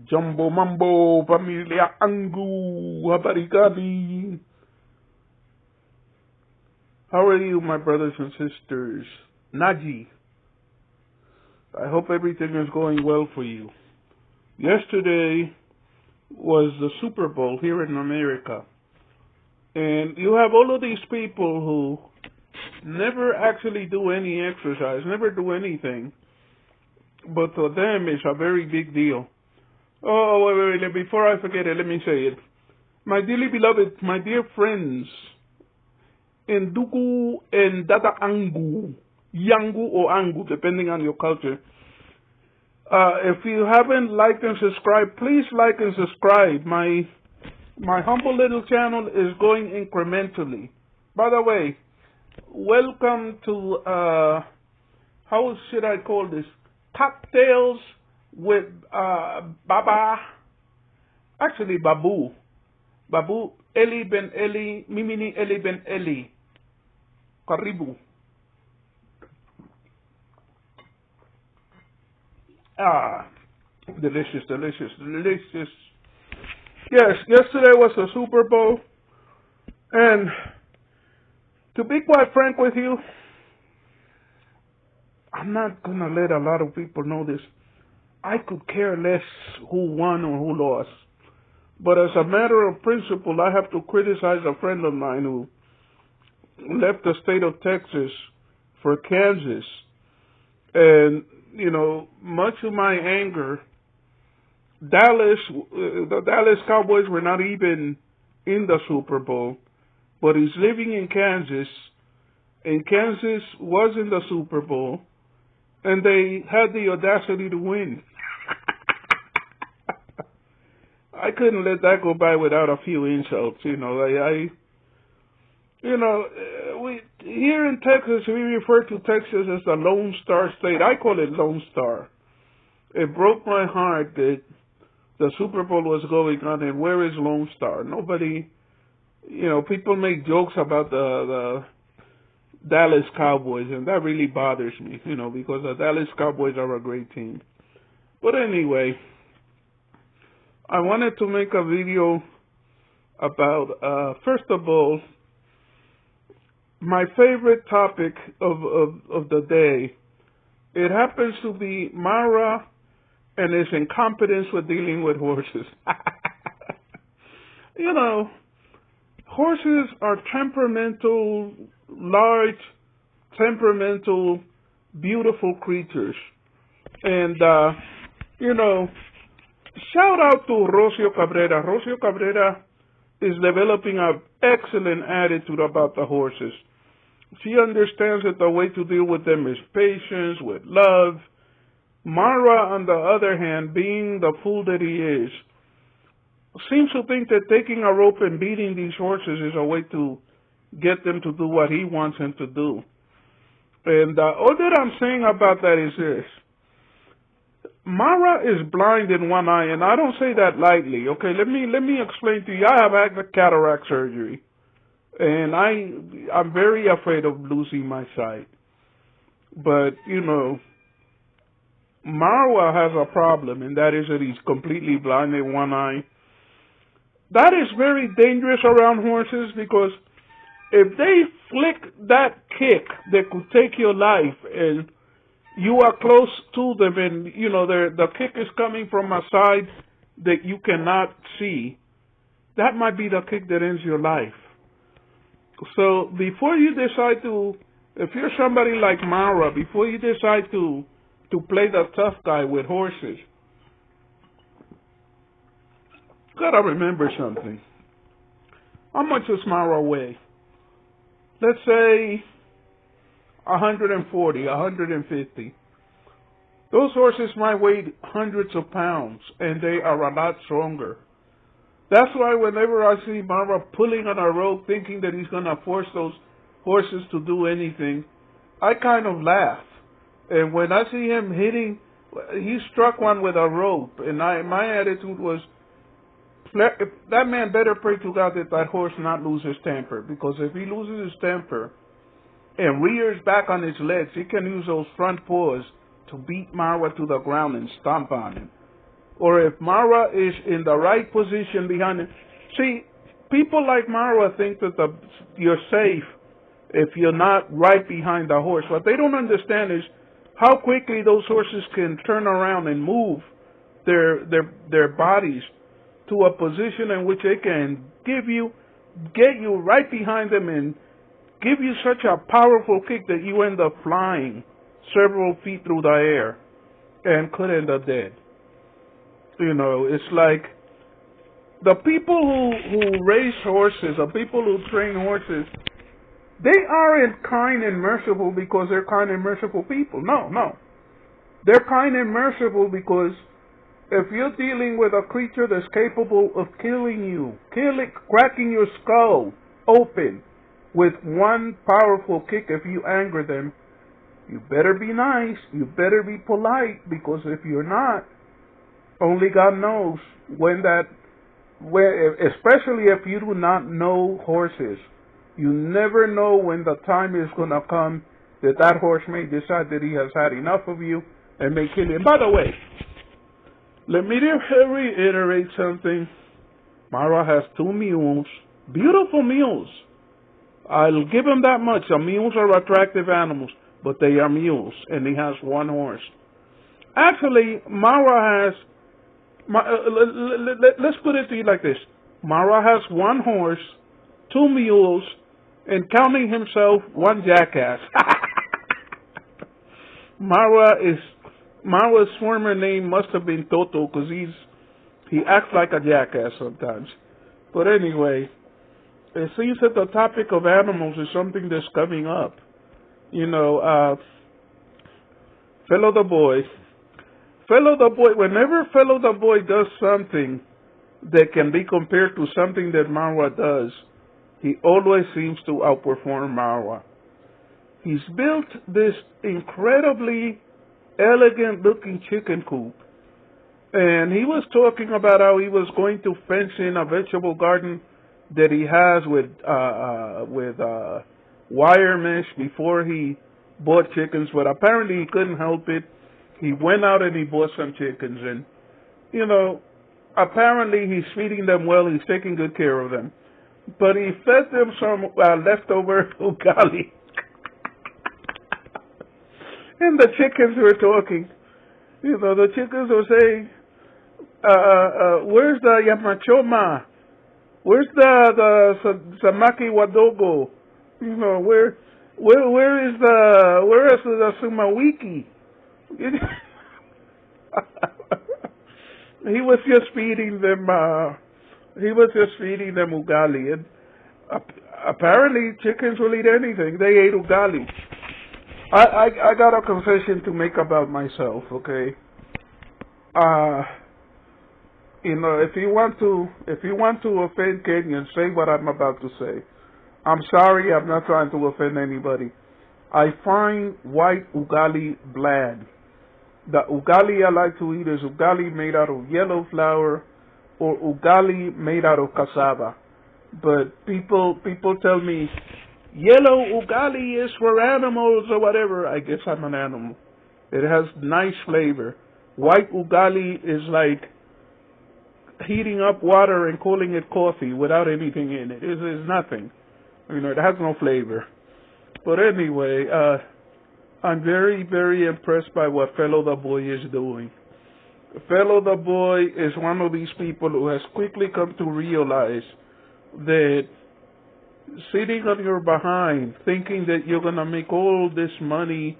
Jumbo Mambo, Familia Angu, Habarigani. How are you, my brothers and sisters? Naji. I hope everything is going well for you. Yesterday was the Super Bowl here in America. And you have all of these people who never actually do any exercise, never do anything. But for them, it's a very big deal. Oh, wait, before I forget it, let me say it. My dearly beloved, my dear friends, Ndugu and Dada Angu, Yangu or Angu, depending on your culture. If you haven't liked and subscribed, please like and subscribe. My humble little channel is going incrementally. By the way, welcome to, how should I call this? Cocktails with Baba, actually Babu, Eli-Ben-Eli, Mimini Eli-Ben-Eli, Karibu. Delicious, delicious, delicious. Yes, yesterday was the Super Bowl, and to be quite frank with you, I'm not going to let a lot of people know this. I could care less who won or who lost. But as a matter of principle, I have to criticize a friend of mine who left the state of Texas for Kansas. And, you know, much to my anger, the Dallas Cowboys were not even in the Super Bowl, but he's living in Kansas, and Kansas was in the Super Bowl, and they had the audacity to win. I couldn't let that go by without a few insults, you know. We here in Texas, we refer to Texas as the Lone Star State. I call it Lone Star. It broke my heart that the Super Bowl was going on, and where is Lone Star? Nobody, you know, people make jokes about the Dallas Cowboys, and that really bothers me, you know, because the Dallas Cowboys are a great team. But anyway, I wanted to make a video about, first of all, my favorite topic of the day. It happens to be Marwa and his incompetence with dealing with horses. You know, horses are temperamental, large, temperamental, beautiful creatures. And, you know, shout out to Rocio Cabrera. Rocio Cabrera is developing an excellent attitude about the horses. She understands that the way to deal with them is patience, with love. Marwa, on the other hand, being the fool that he is, seems to think that taking a rope and beating these horses is a way to get them to do what he wants them to do. And all that I'm saying about that is this. Marwa is blind in one eye, and I don't say that lightly. Okay, let me explain to you. I have had cataract surgery, and I'm very afraid of losing my sight. But, you know, Marwa has a problem, and that is that he's completely blind in one eye. That is very dangerous around horses, because if they flick that kick that could take your life, and you are close to them, and, you know, the kick is coming from a side that you cannot see, that might be the kick that ends your life. So before you decide to, if you're somebody like Marwa, before you decide to play the tough guy with horses, you gotta remember something. How much does Marwa weigh? Let's say 140, 150. Those horses might weigh hundreds of pounds, and they are a lot stronger. That's why whenever I see Marwa pulling on a rope thinking that he's going to force those horses to do anything, I kind of laugh. And when I see him hitting, he struck one with a rope, and my attitude was, that man better pray to God that horse not lose his temper, because if he loses his temper and rears back on his legs, he can use those front paws to beat Marwa to the ground and stomp on him. or if Marwa is in the right position behind him. See, people like Marwa think that you're safe if you're not right behind the horse. What they don't understand is how quickly those horses can turn around and move their bodies to a position in which they can get you right behind them and give you such a powerful kick that you end up flying several feet through the air and could end up dead. You know, it's like the people who race horses, the people who train horses, they aren't kind and merciful because they're kind and merciful people. No. They're kind and merciful because if you're dealing with a creature that's capable of killing you, cracking your skull open with one powerful kick, if you anger them, you better be nice, you better be polite, because if you're not, only God knows especially if you do not know horses, you never know when the time is going to come that horse may decide that he has had enough of you and may kill you. And by the way, let me reiterate something. Marwa has 2 mules, beautiful mules. I'll give him that much. The mules are attractive animals, but they are mules, and he has 1 horse. Actually, Marwa has, let's put it to you like this. Marwa has 1 horse, 2 mules, and counting himself, 1 jackass. Marwa's former name must have been Toto, because he acts like a jackass sometimes. But anyway, it seems that the topic of animals is something that's coming up. You know, Felo the boy, whenever Felo the boy does something that can be compared to something that Marwa does, he always seems to outperform Marwa. He's built this incredibly elegant looking chicken coop, and he was talking about how he was going to fence in a vegetable garden that he has with wire mesh before he bought chickens, but apparently he couldn't help it. He went out and he bought some chickens, and you know, apparently he's feeding them well, he's taking good care of them, but he fed them some leftover ugali. And the chickens were talking. You know, the chickens were saying, where's the Yamachoma? Where's the Samaki Wadogo? You know, where is the Sumawiki? He was just feeding them ugali, and apparently chickens will eat anything. They ate ugali. I got a confession to make about myself, okay? You know, if you want to offend Kenyans, say what I'm about to say. I'm sorry, I'm not trying to offend anybody. I find white ugali bland. The ugali I like to eat is ugali made out of yellow flour or ugali made out of cassava. But people tell me, yellow ugali is for animals or whatever. I guess I'm an animal. It has nice flavor. White ugali is like heating up water and calling it coffee without anything in it. It's nothing. You know, it has no flavor. But anyway, I'm very, very impressed by what Felo the boy is doing. Felo the boy is one of these people who has quickly come to realize that sitting on your behind, thinking that you're gonna make all this money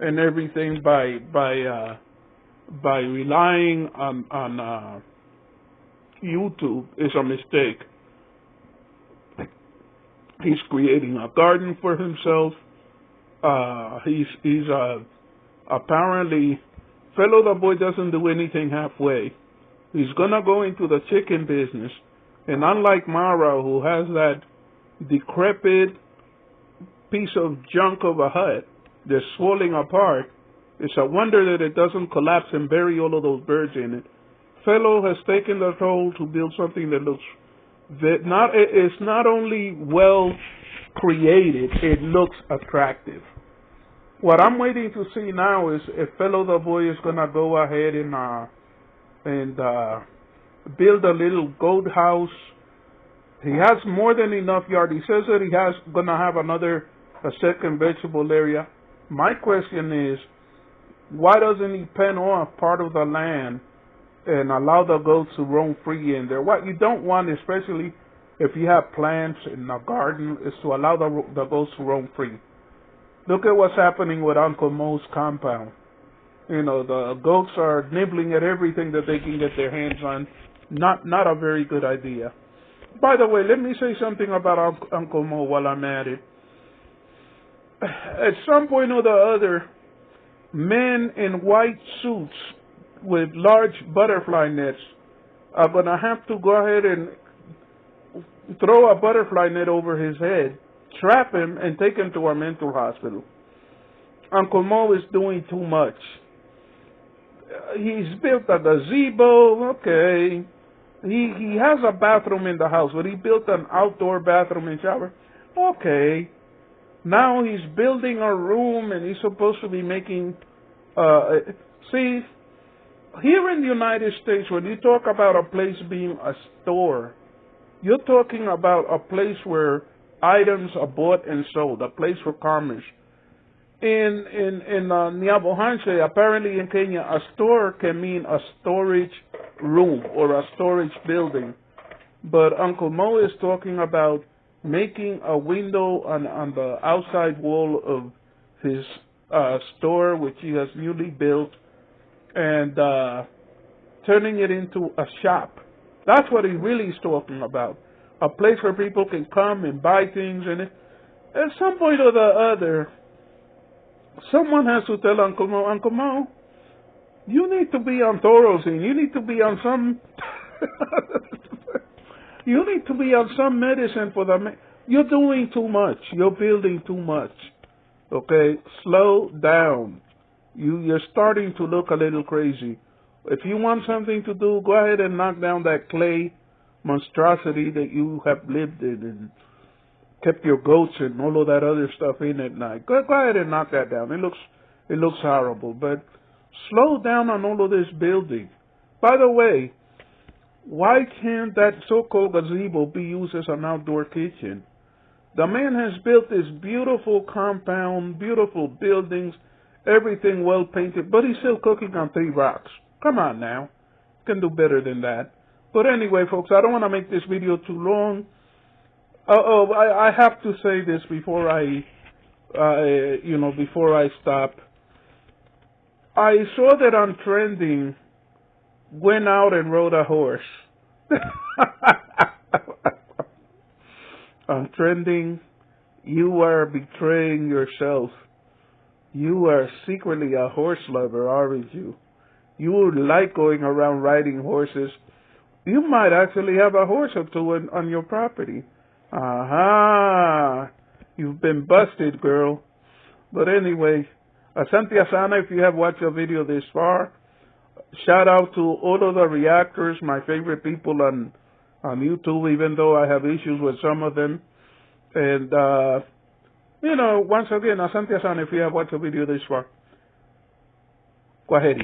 and everything by relying on YouTube is a mistake. He's creating a garden for himself. He's apparently, Felo the boy doesn't do anything halfway. He's gonna go into the chicken business, and unlike Marwa, who has that decrepit piece of junk of a hut that's falling apart, it's a wonder that it doesn't collapse and bury all of those birds in it. Felo has taken the role to build something that looks it's not only well created, it looks attractive. What I'm waiting to see now is if Felo the boy is gonna go ahead and build a little goat house. He has more than enough yard. He says that he has gonna have a second vegetable area. My question is, why doesn't he pen off part of the land and allow the goats to roam free in there? What you don't want, especially if you have plants in a garden, is to allow the goats to roam free. Look at what's happening with Uncle Mo's compound. You know, the goats are nibbling at everything that they can get their hands on. Not a very good idea. By the way, let me say something about Uncle Mo while I'm at it. At some point or the other, men in white suits with large butterfly nets are going to have to go ahead and throw a butterfly net over his head, trap him, and take him to a mental hospital. Uncle Mo is doing too much. He's built a gazebo, okay. He has a bathroom in the house, but he built an outdoor bathroom and shower, okay. Now he's building a room, and he's supposed to be making, see, here in the United States, when you talk about a place being a store, you're talking about a place where items are bought and sold, a place for commerce. In Nyabohanse, apparently in Kenya, a store can mean a storage room or a storage building. But Uncle Mo is talking about making a window on the outside wall of his store, which he has newly built, and turning it into a shop. That's what he really is talking about. A place where people can come and buy things. And at some point or the other, someone has to tell Uncle Mo, you need to be on Thorozine. You need to be on some... you need to be on some medicine for the... You're doing too much. You're building too much. Okay? Slow down. You're starting to look a little crazy. If you want something to do, go ahead and knock down that clay monstrosity that you have lived in and kept your goats and all of that other stuff in at night. Go ahead and knock that down. It looks horrible, but slow down on all of this building. By the way, why can't that so-called gazebo be used as an outdoor kitchen? The man has built this beautiful compound, beautiful buildings, everything well painted, but he's still cooking on 3 rocks. Come on now. You can do better than that. But anyway, folks, I don't want to make this video too long. I have to say this before before I stop. I saw that OnTrending went out and rode a horse. OnTrending, you are betraying yourself. You are secretly a horse lover, aren't you? You would like going around riding horses. You might actually have a horse or two on your property. Aha! You've been busted, girl. But anyway, Asante Asana, if you have watched the video this far, shout out to all of the reactors, my favorite people on YouTube, even though I have issues with some of them. And, once again, Asante Asana, if you have watched the video this far, go ahead.